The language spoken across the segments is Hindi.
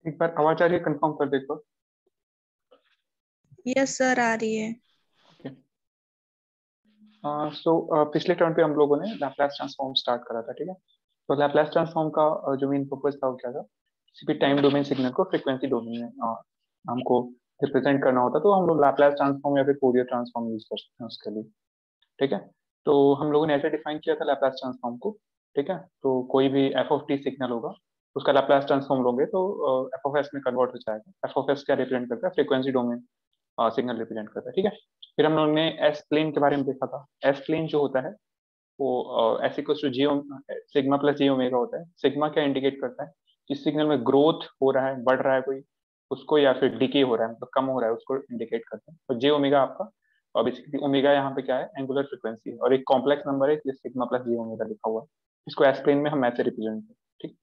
एक बार आवाज आ रही है, कंफर्म कर देखो। यस सर, आ रही है। सो पिछले टर्न पे हम लोगों ने लैप्लास ट्रांसफॉर्म स्टार्ट करा था, ठीक है। तो लैप्लास ट्रांसफॉर्म का जो मेन पर्पस था वो क्या था, किसी भी टाइम डोमेन सिग्नल को फ्रीक्वेंसी डोमेन में हमको रिप्रेजेंट करना होता तो हम लोग लैप्लास ट्रांसफॉर्म या फिर फोरियर ट्रांसफॉर्म यूज कर सकते हैं उसके लिए, ठीक है। तो हम लोगों ने ऐसे डिफाइन किया था लैप्लास ट्रांसफॉर्म को, ठीक है। तो कोई भी एफ ऑफ टी सिग्नल होगा, उसका लैप्लास ट्रांसफॉर्म लोगे तो एफ ऑफ एस में कन्वर्ट हो जाएगा। एफ ऑफ एस क्या रिप्रेजेंट करता है, फ्रीक्वेंसी डोमेन सिग्नल रिप्रेजेंट करता है, ठीक है। फिर हम लोगों ने एस प्लेन के बारे में देखा था। एस प्लेन जो होता है वो s equal to g sigma plus g omega होता है। सिग्मा क्या इंडिकेट करता है, जिस सिग्नल में ग्रोथ हो रहा है, बढ़ रहा है कोई, उसको, या फिर डिके हो रहा है मतलब कम हो रहा है, उसको इंडिकेट करता है। और जे ओमेगा आपका, और बेसिकली ओमेगा यहाँ पे क्या है, एंगुलर फ्रिक्वेंसी है, और एक कॉम्प्लेक्स नंबर है इसलिए सिग्मा प्लस जी ओमेगा लिखा हुआ है। इसको एस प्लेन में हम ऐसे रिप्रेजेंट करते हैं, ठीक।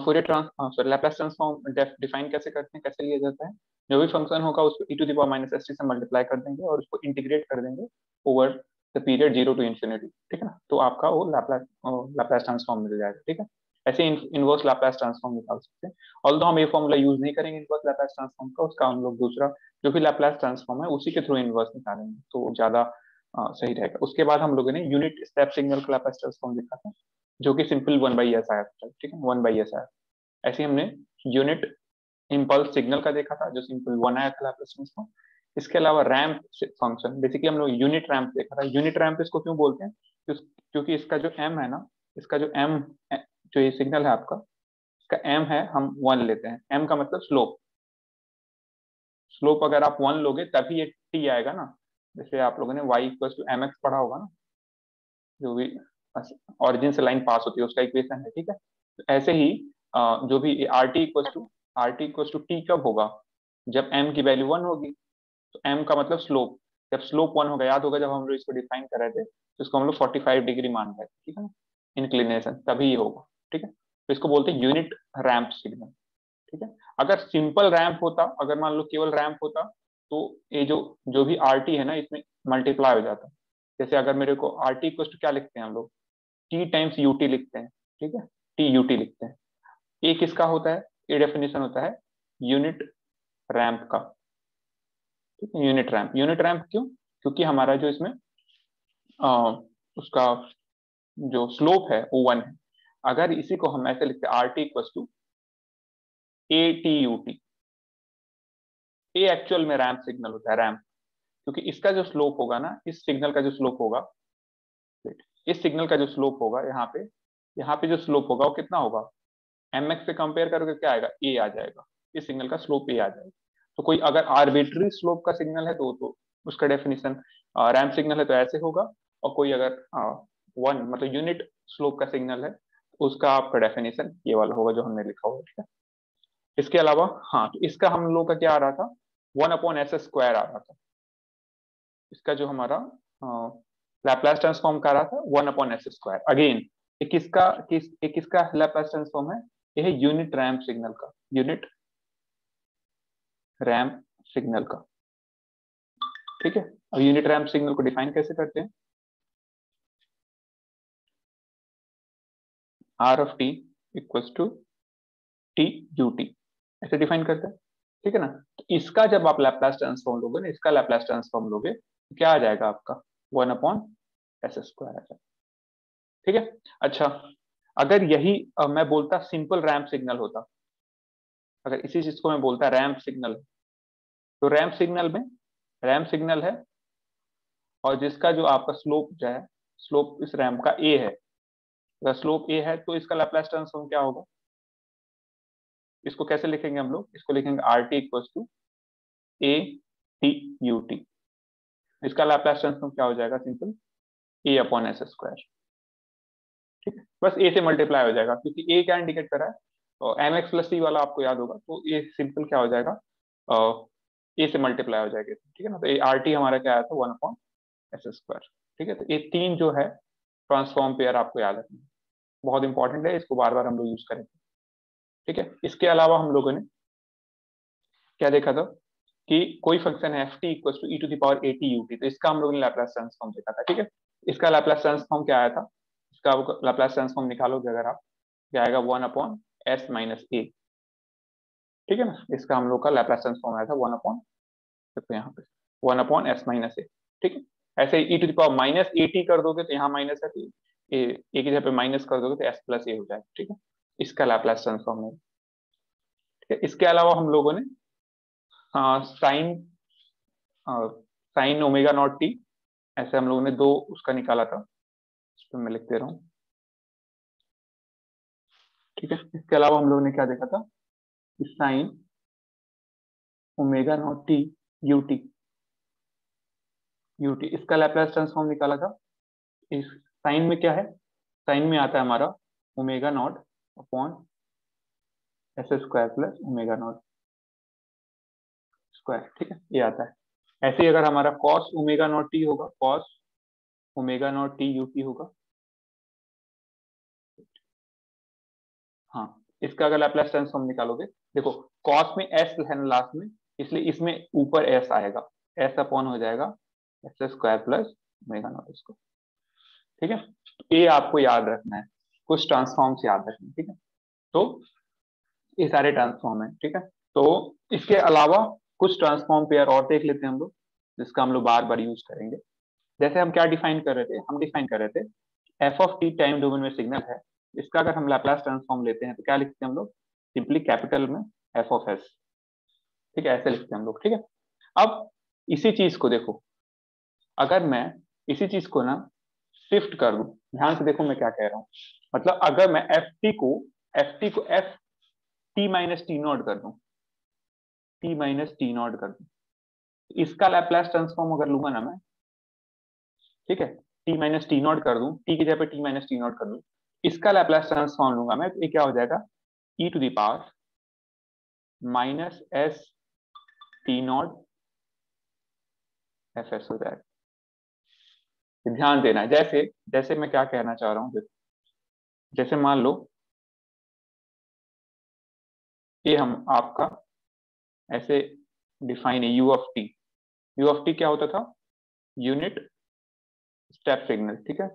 Fourier sorry Laplace transform define कैसे करते हैं, कैसे लिया जाता है। जो भी फंक्शन होगा उसको e to the power minus s t से मल्टीप्लाई कर देंगे और उसको इंटीग्रेट कर देंगे ओवर द पीरियड 0 to ∞, ठीक है ना। तो आपका वो लैप्लास लैप्लास ट्रांसफॉर्म मिल जाएगा, ठीक है। ऐसे इनवर्स लैप्लास ट्रांसफॉर्म निकाल सकते हैं। ऑल्दो हम ये फॉर्मूला यूज नहीं करेंगे इनवर्स लैप्लास ट्रांसफॉर्म का, उसका हम लोग दूसरा जो भी लैप्लास ट्रांसफॉर्म है उसी के थ्रू इनवर्स निकालेंगे तो ज्यादा सही रहेगा। उसके बाद हम लोगों ने यूनिट स्टेप सिग्नल का लैप्लास ट्रांसफॉर्म देखा था, जो कि सिंपल 1/s आया था, ठीक है, 1/s आया। ऐसे ही हमने यूनिट इम्पल्स सिग्नल का देखा था, जो सिंपल 1 आया था लैप्लास ट्रांसफॉर्म। इसके अलावा रैंप फंक्शन, बेसिकली हम लोग यूनिट रैंप देखा था। यूनिट रैंप इसको क्यों बोलते हैं, क्योंकि इसका जो एम है ना, इसका जो एम जो ये सिग्नल है आपका, इसका एम है, हम 1 लेते हैं। एम का मतलब स्लोप। स्लोप अगर आप 1 लोगे तभी ये टी आएगा ना। जैसे आप लोगों ने y equal to m x पढ़ा होगा ना, जो भी ऑरिजिन से लाइन पास होती है उसका इक्वेशन है, ठीक है। तो ऐसे ही जो भी r t equal to t कब होगा, जब एम की वैल्यू 1 होगी। तो एम का मतलब स्लोप, जब स्लोप 1 होगा, याद होगा जब हम लोग इसको डिफाइन कर रहे थे तो इसको हम लोग 45 डिग्री मान रहे थे, ठीक है ना, इंक्लिनेशन, तभी ये होगा, ठीक है। तो इसको बोलते हैं यूनिट रैंप सिग्नल, ठीक है। अगर सिंपल रैंप होता, अगर मान लो केवल रैंप होता, तो ये जो जो भी आर टी है ना इसमें मल्टीप्लाई हो जाता। जैसे अगर मेरे को आर टी इक्वल टू क्या लिखते हैं हम लोग, टी टाइम्स यू टी लिखते हैं, ठीक है, टी यू टी लिखते हैं। ये किसका होता है, ये डेफिनेशन होता है यूनिट रैंप का, ठीक है। यूनिट रैंप क्यों, क्योंकि हमारा जो इसमें आ, उसका जो स्लोप है वो 1 है। अगर इसी को हम ऐसे लिखते हैं r t equal to a t u t, ये एक्चुअल में रैंप सिग्नल होता है, रैंप। क्योंकि इसका जो स्लोप होगा ना, इस सिग्नल का जो स्लोप होगा, इस सिग्नल का जो स्लोप होगा यहाँ पे जो स्लोप होगा वो कितना होगा, एम एक्स से कंपेयर करोगे क्या आएगा, ए आ जाएगा। इस सिग्नल का स्लोप ए आ जाएगा। तो कोई अगर आर्बिट्री स्लोप का सिग्नल है तो उसका डेफिनेशन रैंप सिग्नल है तो ऐसे होगा। और कोई अगर 1 मतलब यूनिट स्लोप का सिग्नल है तो उसका आपका डेफिनेशन ये वाला होगा जो हमने लिखा होगा, ठीक है। इसके अलावा हाँ, तो इसका हम लोग का क्या आ रहा था, 1/s² आ रहा था। इसका जो हमारा लैप्लास ट्रांसफॉर्म का रहा था 1/s²। अगेन ये किसका लैप्लास ट्रांसफॉर्म है, ये है यूनिट रैंप सिग्नल का, यूनिट रैंप सिग्नल का, ठीक है। अब यूनिट रैंप सिग्नल को डिफाइन कैसे करते हैं, r of t equals to t u t, ऐसे डिफाइन करते हैं, ठीक है ना। तो इसका जब आप लैप्लास ट्रांसफॉर्म लोगे ना, इसका लैप्लास ट्रांसफॉर्म लोगे तो क्या आ जाएगा आपका, 1/s² आ जाएगा, ठीक है। अच्छा, अगर यही मैं बोलता सिंपल रैंप सिग्नल होता, अगर इसी चीज को मैं बोलता रैंप सिग्नल, तो रैंप सिग्नल है और जिसका जो आपका स्लोप जो है, स्लोप इस रैंप का ए है, अगर स्लोप ए है तो इसका लैप्लास ट्रांसफॉर्म क्या होगा, इसको कैसे लिखेंगे हम लोग, इसको लिखेंगे r t equal to a t u t. इसका लैप्लास ट्रांसफॉर्म क्या हो जाएगा, सिंपल a/s², ठीक है। बस ए से मल्टीप्लाई हो जाएगा क्योंकि ए क्या इंडिकेट कर रहा है, और एम एक्स प्लस सी वाला आपको याद होगा, तो ये सिंपल क्या हो जाएगा, ए से मल्टीप्लाई हो जाएगा, ठीक है ना। तो आर टी हमारा क्या आया था, 1/s², ठीक है। तो ये 3 जो है ट्रांसफॉर्म पेयर आपको याद रखना है, बहुत इंपॉर्टेंट है, इसको बार बार हम लोग यूज करेंगे, ठीक है। इसके अलावा हम लोगों ने क्या देखा था कि कोई फंक्शन है f t equal to e to the power a t u t, तो इसका हम लोगों ने लैप्लास ट्रांसफॉर्म देखा था, ठीक है। इसका लैप्लास ट्रांसफॉर्म क्या आया था, इसका लैप्लास ट्रांसफॉर्म निकालोगे अगर आप, क्या आएगा, 1/s - a, ठीक है ना। इसका हम लोग का लैप्लास ट्रांसफॉर्म आया था 1 अपॉन, देखो यहाँ पे 1 अपॉन एस माइनस ए। ठीक है, ऐसे e to the power minus a t कर दोगे तो यहाँ माइनस है, तो ए की जगह पे माइनस कर दोगे तो एस प्लस ए हो जाएगा। ठीक है, इसका लैप्लास ट्रांसफॉर्म है। ठीक है, इसके अलावा हम लोगों ने sine sine omega nought t, ऐसे हम लोगों ने दो उसका निकाला था, इस पर मैं लिख दे रहा हूँ। ठीक है, इसके अलावा हम लोगों ने क्या देखा था, sign omega nought T UT, UT इसका लैप्लास ट्रांसफॉर्म निकाला था। इस साइन में क्या है, साइन में आता है हमारा omega naught upon S square plus omega not square. ठीक है, ये आता है। ऐसे ही अगर हमारा कॉस ओमेगा नॉट टी होगा, cos omega nought T UT होगा। हाँ, इसका अगर लैप्लास ट्रांसफॉर्म निकालोगे, देखो कॉस में एस है लास्ट में, इसलिए इसमें ऊपर एस आएगा, एस अपॉन हो जाएगा S square plus omega not square. ठीक है, ये आपको याद रखना है, कुछ ट्रांसफॉर्म्स याद रखना है। ठीक है, तो ये सारे ट्रांसफॉर्म है। ठीक है, तो इसके अलावा कुछ ट्रांसफॉर्म पेयर और देख लेते हैं हम लोग, जिसका हम लोग बार बार यूज करेंगे। जैसे हम क्या डिफाइन कर रहे थे, हम डिफाइन कर रहे थे F of T time domain में सिग्नल है, इसका अगर हम लैप्लास ट्रांसफॉर्म लेते हैं तो क्या लिखते हैं हम लोग, सिंपली कैपिटल में एफ ऑफ एस। ठीक है, ऐसे लिखते हैं हम लोग। ठीक है, अब इसी चीज को देखो, अगर मैं इसी चीज को ना शिफ्ट कर दूं, ध्यान से देखो मैं क्या कह रहा हूं, मतलब अगर मैं एफ टी को F T minus t not कर दूं, टी माइनस टी नॉट कर दूं, इसका लैप्लास ट्रांसफॉर्म अगर लूंगा ना मैं, ठीक है, टी माइनस टी नॉट कर दूं, टी की जगह पे टी माइनस टी नॉट कर दूं, इसका लैप्लास ट्रांसफॉर्म लूंगा मैं, तो ये क्या हो जाएगा, e to the power minus s t not f s हो जाएगा। ध्यान देना है, जैसे जैसे मैं क्या कहना चाह रहा हूँ, जैसे मान लो ये हम आपका ऐसे डिफाइन है u of T, you of t क्या होता था, यूनिट स्टेप सिग्नल। ठीक है,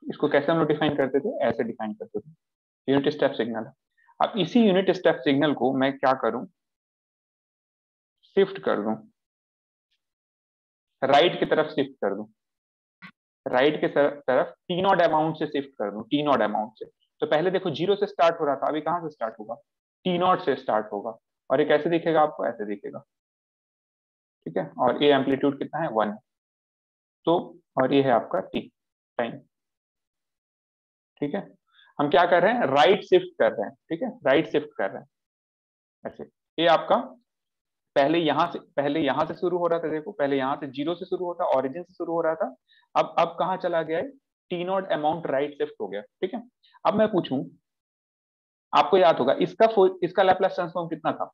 इसको कैसे हम लोग डिफाइन करते थे, ऐसे डिफाइन करते थे, यूनिट स्टेप सिग्नल। अब इसी यूनिट स्टेप सिग्नल को मैं क्या करूं, शिफ्ट कर दूं, राइट की तरफ शिफ्ट कर दूं, राइट के तरफ टी नॉट अमाउंट से शिफ्ट कर दूं, टी नॉट अमाउंट से। तो पहले देखो जीरो से स्टार्ट हो रहा था, अभी कहां से स्टार्ट होगा, टी नॉट से स्टार्ट होगा, और ये कैसे दिखेगा आपको, ऐसे दिखेगा। ठीक है, और ये एम्पलीट्यूड कितना है, 1। तो और ये है आपका टी टाइम। ठीक है, हम क्या कर रहे हैं, राइट शिफ्ट कर रहे हैं। ठीक है, राइट शिफ्ट कर रहे हैं ऐसे। ये आपका पहले यहां से शुरू हो रहा था, देखो पहले यहां से जीरो से शुरू होता, ऑरिजिन से शुरू हो रहा था, अब कहां चला गया है, T not amount right shift हो गया। ठीक है, अब मैं पूछूं, आपको याद होगा इसका लैप्लास ट्रांसफॉर्म कितना था,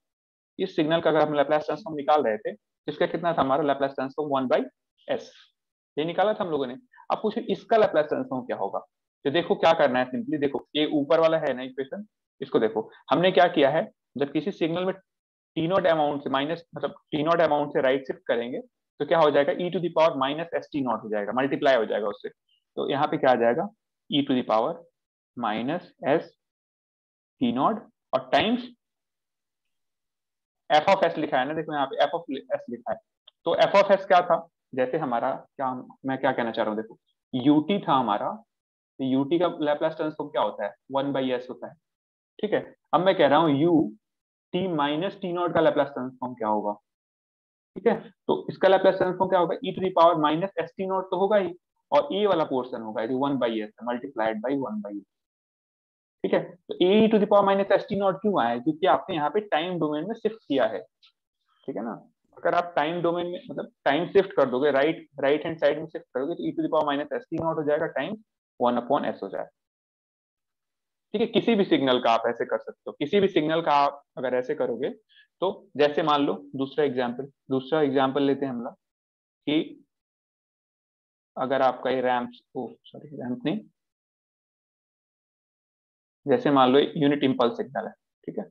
इस सिग्नल का अगर हम लैप्लास ट्रांसफॉर्म निकाल रहे थे, इसका कितना था हमारा लैप्लास ट्रांसफॉर्म, 1/s, ये निकाला था हम लोगों ने। अब पूछे इसका लैप्लास ट्रांसफॉर्म क्या होगा, तो देखो क्या करना है, सिंपली देखो ये ऊपर वाला है ना इक्वेशन, इसको देखो हमने क्या किया है, जब किसी सिग्नल में टी नॉट अमाउंट से माइनस, मतलब टी नॉट अमाउंट से राइट शिफ्ट करेंगे, तो क्या हो जाएगा, e to the power minus s t not हो जाएगा, मल्टीप्लाई हो जाएगा उससे। तो यहाँ पे क्या आ जाएगा, e to the power minus s t not और टाइम्स एफ ऑफ एस लिखा है ना, देखो यहाँ पे एफ ऑफ एस लिखा है। तो एफ ऑफ एस क्या था, जैसे हमारा क्या, मैं क्या कहना चाह रहा हूँ, देखो यूटी था हमारा, तो यूटी का लैप्लास ट्रांसफॉर्म क्या होता है, 1/s होता है। ठीक है, अब मैं कह रहा हूँ U T minus t not का लैप्लास ट्रांसफॉर्म क्या होगा। ठीक है, तो इसका लैप्लास ट्रांसफॉर्म क्या होगा, e to the power minus s t not तो होगा ही, और ए वाला पोर्शन होगा जो 1/s है, मल्टीप्लाइड बाई 1/s। ठीक है, तो a to the power minus s t not क्यों आया है, क्योंकि आपने यहाँ पे टाइम डोमेन में शिफ्ट किया है। ठीक है ना, अगर आप टाइम डोमेन में मतलब टाइम शिफ्ट कर दोगे, राइट हैंड साइड में शिफ्ट करोगे, तो e to the power minus s t not हो जाएगा, टाइम 1/s हो जाएगा। ठीक है, किसी भी सिग्नल का आप ऐसे कर सकते हो, किसी भी सिग्नल का आप अगर ऐसे करोगे, तो जैसे मान लो दूसरा एग्जाम्पल लेते हैं हम लोग, कि अगर आपका ये रैम्प, सॉरी रैम्प नहीं, जैसे मान लो यूनिट इम्पल्स सिग्नल है। ठीक है,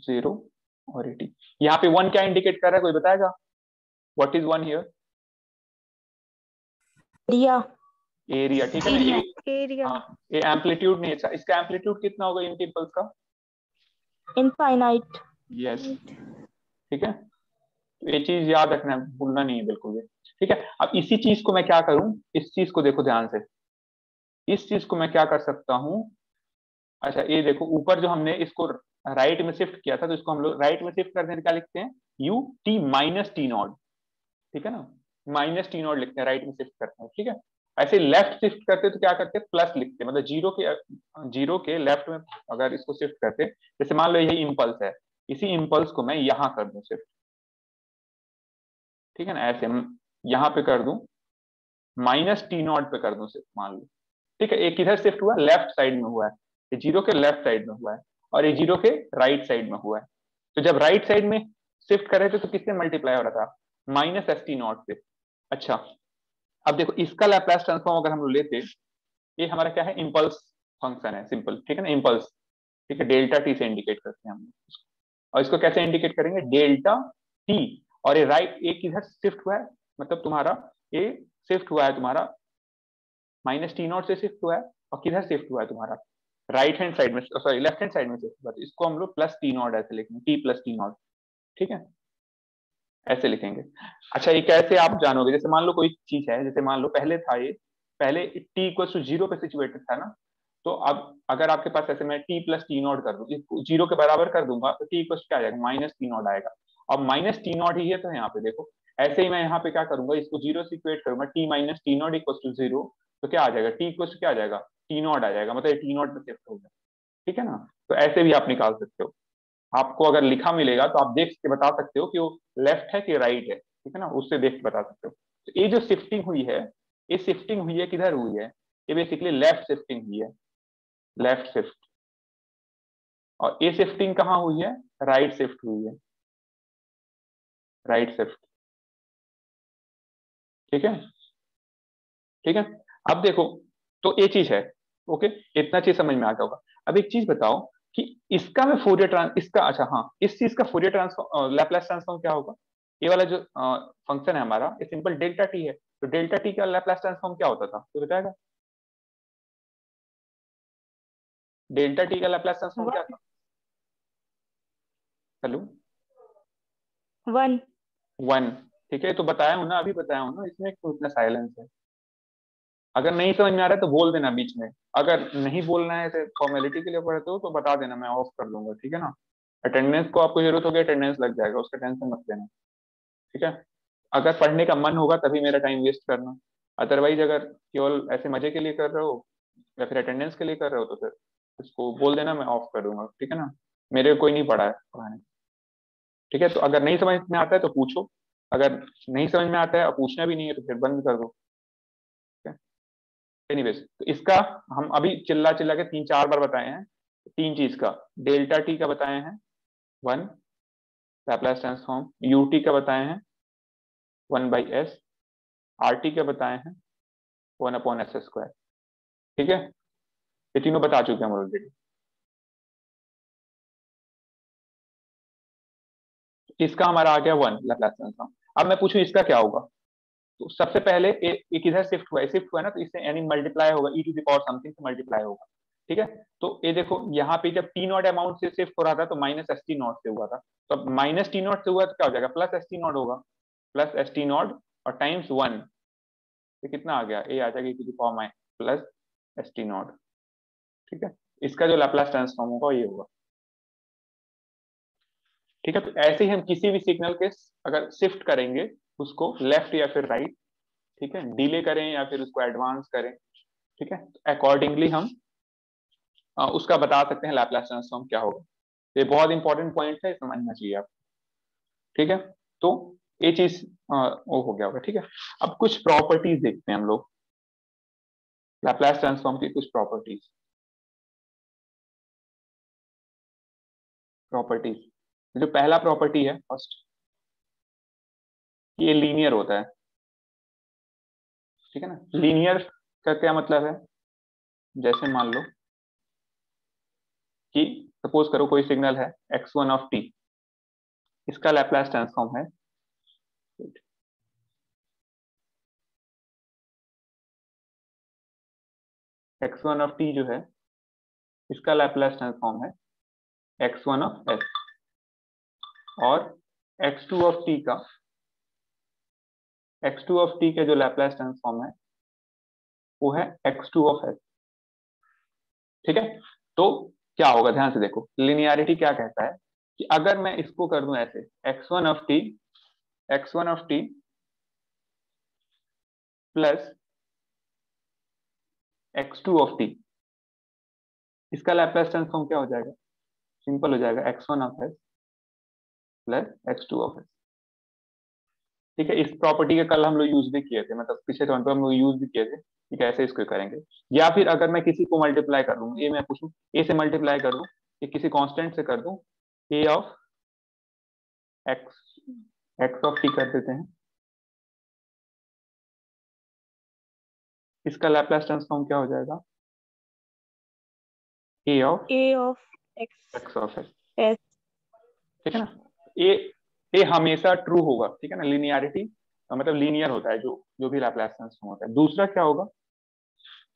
0 और 80, यहाँ पे 1 क्या इंडिकेट कर रहा है, कोई बताएगा, what is 1 here, area, area. ठीक है ना, एरिया। हाँ, ये एम्पलीट्यूड नहीं है, इसका एम्पलीट्यूड कितना होगा यूनिट इम्पल्स का, इनफाइनाइट। यस, ठीक है। तो ये चीज याद रखना है, भूलना नहीं है बिल्कुल भी। ठीक है, अब इसी चीज को मैं क्या करूं, इस चीज को देखो ध्यान से, इस चीज को मैं क्या कर सकता हूं। अच्छा ये देखो, ऊपर जो हमने इसको राइट में शिफ्ट किया था, तो इसको हम लोग राइट में शिफ्ट करने से क्या लिखते हैं, U T minus t not, ठीक है ना, माइनस टी नॉट लिखते हैं, राइट में शिफ्ट करते हैं, ठीक है। ऐसे लेफ्ट शिफ्ट करते तो क्या करते हैं, प्लस लिखते हैं, मतलब जीरो के लेफ्ट में अगर इसको शिफ्ट करते, जैसे मान लो यही इम्पल्स है, इसी इम्पल्स को मैं यहां कर दूं शिफ्ट, ठीक है ना, ऐसे यहां पे कर दूं, माइनस टी नॉट पे कर दूं शिफ्ट मान लो, ठीक है। एक किधर शिफ्ट हुआ, लेफ्ट साइड में हुआ है, ये जीरो के लेफ्ट साइड में हुआ है, और ये जीरो के राइट साइड में हुआ है। तो जब राइट साइड में शिफ्ट कर रहे थे तो किससे मल्टीप्लाई हो रहा था, माइनस एस टी नॉट से। अच्छा, अब देखो इसका लैप्लास ट्रांसफॉर्म अगर हम लोग लेते, ये हमारा क्या है, इम्पल्स फंक्शन है, सिंपल, ठीक है ना, इम्पल्स, ठीक है, डेल्टा टी से इंडिकेट करते हैं हम लोग। और इसको कैसे इंडिकेट करेंगे, डेल्टा टी, और ये राइट एक इधर शिफ्ट हुआ है, मतलब तुम्हारा ये शिफ्ट हुआ है तुम्हारा माइनस टी नॉट से शिफ्ट हुआ है, और किधर शिफ्ट हुआ है तुम्हारा राइट हैंड साइड में, सॉरी लेफ्ट हैंड साइड में शिफ्ट हुआ है, तो इसको हम लोग प्लस टी नॉट ऐसे लिखेंगे, टी प्लस टी नॉट, ठीक है, ऐसे लिखेंगे। अच्छा ये कैसे आप जानोगे, जैसे मान लो कोई चीज है, जैसे मान लो पहले था ये, पहले टी इक्वल टू जीरो पे सिचुएटेड था ना, तो अब अगर आपके पास ऐसे मैं टी प्लस टी नॉट कर दूं, इसको जीरो के बराबर कर दूंगा, तो टी इक्वल क्या आ जाएगा, माइनस टी नॉट आएगा। अब माइनस टी नॉट ही है, तो यहाँ पे देखो, ऐसे ही मैं यहाँ पे क्या करूंगा, इसको जीरो से इक्वेट करूंगा, t minus t nought equal to zero, तो क्या आ जाएगा, टी इक्वल क्या आ जाएगा, टी नॉट आ जाएगा, मतलब टी नॉट पे शिफ्ट हो गया, ठीक है ना। तो ऐसे भी आप निकाल सकते हो, आपको अगर लिखा मिलेगा तो आप देख के बता सकते हो कि वो लेफ्ट है कि राइट है, ठीक है ना, उससे देख के बता सकते हो। तो ये जो शिफ्टिंग हुई है, ये शिफ्टिंग हुई है किधर हुई है, ये बेसिकली लेफ्ट शिफ्टिंग हुई है, लेफ्ट शिफ्ट। और ये शिफ्टिंग कहाँ हुई है, राइट शिफ्ट हुई है, राइट शिफ्ट, ठीक है, ठीक है। अब देखो, तो ये चीज है, ओके, इतना चीज समझ में आ गया होगा। अब एक चीज बताओ कि इसका मैं फोरियर ट्रांस इसका, अच्छा हाँ, इस चीज का फोरियर ट्रांसफॉर्म लैप्लास ट्रांसफॉर्म क्या होगा, ये वाला जो फंक्शन है हमारा, ये सिंपल डेल्टा टी है, तो डेल्टा टी का लैप्लास ट्रांसफॉर्म क्या होता था, तो बताएगा, डेल्टा टी का लैप्लास ट्रांसफॉर्म क्या था, हेलो, वन। वन, ठीक है, तो बताया हूं ना, अभी बताया हूं ना, इसमें क्यों इतना साइलेंस है। अगर नहीं समझ में आ रहा है तो बोल देना बीच में, अगर नहीं बोलना है, ऐसे फॉर्मेलिटी के लिए पढ़ते हो तो बता देना, मैं ऑफ कर लूंगा, ठीक है ना। अटेंडेंस को आपको जरूरत होगी, अटेंडेंस लग जाएगा, उसका टेंशन मत लेना, ठीक है। अगर पढ़ने का मन होगा तभी मेरा टाइम वेस्ट करना, अदरवाइज अगर केवल ऐसे मजे के लिए कर रहे हो या फिर अटेंडेंस के लिए कर रहे हो तो फिर इसको बोल देना, मैं ऑफ कर दूंगा, ठीक है ना। मेरे कोई नहीं पढ़ा है पढ़ाने, ठीक है। तो अगर नहीं समझ में आता है तो पूछो, अगर नहीं समझ में आता है और पूछना भी नहीं है तो फिर बंद कर दो, ठीक है। एनीवेज, तो इसका हम अभी चिल्ला चिल्ला के 3-4 बार बताए हैं, तीन चीज का, डेल्टा टी का बताए हैं, वन, लैप्लास ट्रांसफॉर्म, यूटी का बताए हैं, 1/s, आर टी के बताए हैं, 1/s², ठीक है। ये तीनों बता चुके हैं हम ऑलरेडी। इसका हमारा आ गया वन, लैप्लास ट्रांसफॉर्म। अब मैं पूछूं इसका क्या होगा, तो सबसे पहले एक इधर शिफ्ट हुआ है ना, तो इससे यानी मल्टीप्लाई होगा, e to the power something से मल्टीप्लाई होगा, ठीक है। तो ये देखो यहाँ पे जब टी नॉट अमाउंट से शिफ्ट हो रहा था तो माइनस एस टी नॉट से हुआ था, तो अब माइनस टी नॉट से हुआ तो क्या हो जाएगा, प्लस एस टी नॉट होगा, प्लस एस टी नॉट और टाइम्स वन, तो कितना आ गया, ए आ जाएगा e to the power minus plus s t not, ठीक है। इसका जो लैप्लास ट्रांसफॉर्म होगा ये होगा, ठीक है। तो ऐसे ही हम किसी भी सिग्नल के अगर शिफ्ट करेंगे उसको लेफ्ट या फिर राइट, ठीक है, डिले करें या फिर उसको एडवांस करें, ठीक है, अकॉर्डिंगली हम उसका बता सकते हैं लैप्लास ट्रांसफॉर्म क्या होगा। ये बहुत इंपॉर्टेंट पॉइंट है, समझना चाहिए आप, ठीक है। तो ये चीज वो हो गया होगा, ठीक है। अब कुछ प्रॉपर्टीज देखते हैं हम लोग, लैप्लास ट्रांसफॉर्म की कुछ प्रॉपर्टीज, प्रॉपर्टीज जो पहला प्रॉपर्टी है फर्स्ट, ये लीनियर होता है, ठीक है ना। लीनियर का क्या मतलब है, जैसे मान लो कि सपोज करो कोई सिग्नल है x1 इसका लैप्लास ट्रांसफॉर्म है x1 जो है इसका लैप्लास ट्रांसफॉर्म है x1 ऑफ s और x2 ऑफ t का जो लैप्लास ट्रांसफॉर्म है वो है x2 ऑफ s। ठीक है, तो क्या होगा ध्यान से देखो, लिनियरिटी क्या कहता है कि अगर मैं इसको कर दूं ऐसे x1 of t plus x2 of t, इसका लैप्लास ट्रांसफॉर्म क्या हो जाएगा, सिंपल हो जाएगा x1 of s plus x2 of s। ठीक है, इस प्रॉपर्टी के कल हम लोग यूज भी किए थे, मतलब पिछले टर्म पे हम लोग यूज भी किए थे कि कैसे इसको करेंगे। या फिर अगर मैं किसी को मल्टीप्लाई कर दूं, ये मैं पूछूं a से मल्टीप्लाई कर दूं या किसी कांस्टेंट से कर दूं, a of x of t कर देते हैं, इसका लैप्लास ट्रांसफॉर्म क्या हो जाएगा, a of A of x x of s। s ठीक है ना, ए हमेशा ट्रू होगा। ठीक है ना, लिनियरिटी मतलब लीनियर होता है जो जो भी लैप्लास ट्रांसफॉर्म होता है। दूसरा क्या होगा,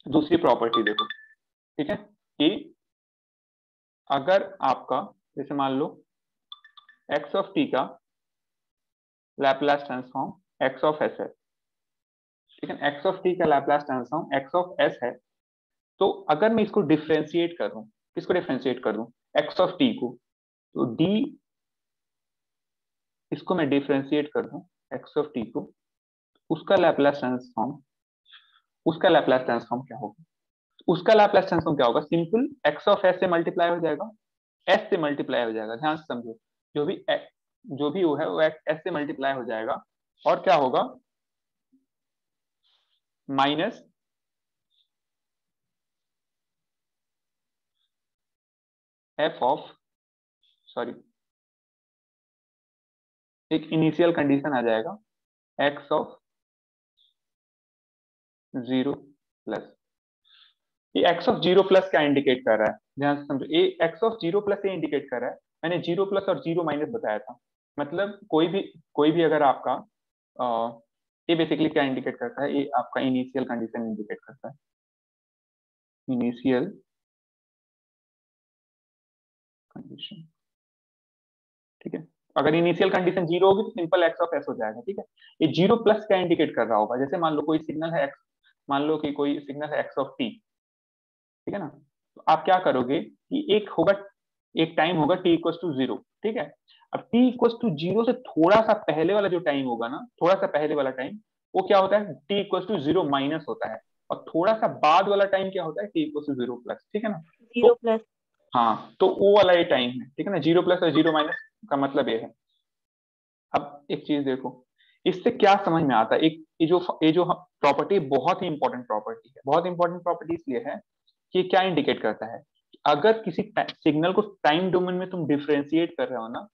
दूसरी प्रॉपर्टी देखो, ठीक है, कि अगर आपका जैसे मान लो x ऑफ t का Laplace transform x of s है, ठीक है, x ऑफ t का Laplace transform x of s है, तो अगर मैं इसको डिफरेंशिएट कर दूं, किसको डिफरेंशिएट कर दूं, x ऑफ t को, तो d, इसको मैं डिफरेंशिएट कर दूं x ऑफ t को, उसका लैप्लास ट्रांसफॉर्म, क्या होगा, उसका लैप्लास ट्रांसफॉर्म क्या होगा, सिंपल x ऑफ s से मल्टीप्लाई हो जाएगा, s से मल्टीप्लाई हो जाएगा, ध्यान से समझो, जो भी वो है वो s से मल्टीप्लाई हो जाएगा, और क्या होगा, माइनस f ऑफ, सॉरी, एक इनिशियल कंडीशन आ जाएगा x ऑफ 0 प्लस, ये x ऑफ 0 प्लस क्या इंडिकेट कर रहा है, ध्यान से समझो, ये x ऑफ 0 प्लस ये इंडिकेट कर रहा है, मैंने 0 प्लस और 0 माइनस बताया था, मतलब कोई भी अगर आपका ये बेसिकली क्या इंडिकेट करता है, ये आपका इनिशियल कंडीशन इंडिकेट करता है, इनिशियल कंडीशन। ठीक है, अगर इनिशियल कंडीशन 0 होगी तो सिंपल x ऑफ s हो जाएगा। ठीक है, ये 0 प्लस क्या इंडिकेट कर रहा होगा, जैसे मान लो कोई सिग्नल है x, मान लो कि कोई सिग्नल है x ऑफ t, ठीक है ना, तो आप क्या करोगे कि एक टाइम होगा t इक्वल टू 0, ठीक है, अब t इक्वल टू 0 से थोड़ा सा पहले वाला जो टाइम होगा ना, थोड़ा सा पहले वाला टाइम, वो क्या होता है, t इक्वल टू 0 माइनस होता है, और थोड़ा सा बाद वाला टाइम क्या होता है, t इक्वल टू 0 प्लस। ठीक है ना, 0 तो plus हाँ, तो वो वाला ये टाइम है। ठीक है ना, 0 प्लस और 0 माइनस का मतलब ये है। अब एक चीज देखो, इससे क्या समझ में आता है, एक ये जो प्रॉपर्टी बहुत ही इंपॉर्टेंट प्रॉपर्टी है, बहुत इंपॉर्टेंट प्रॉपर्टी इसलिए है कि क्या इंडिकेट करता है, अगर किसी सिग्नल को टाइम डोमेन में तुम डिफरेंशिएट कर रहे हो ना,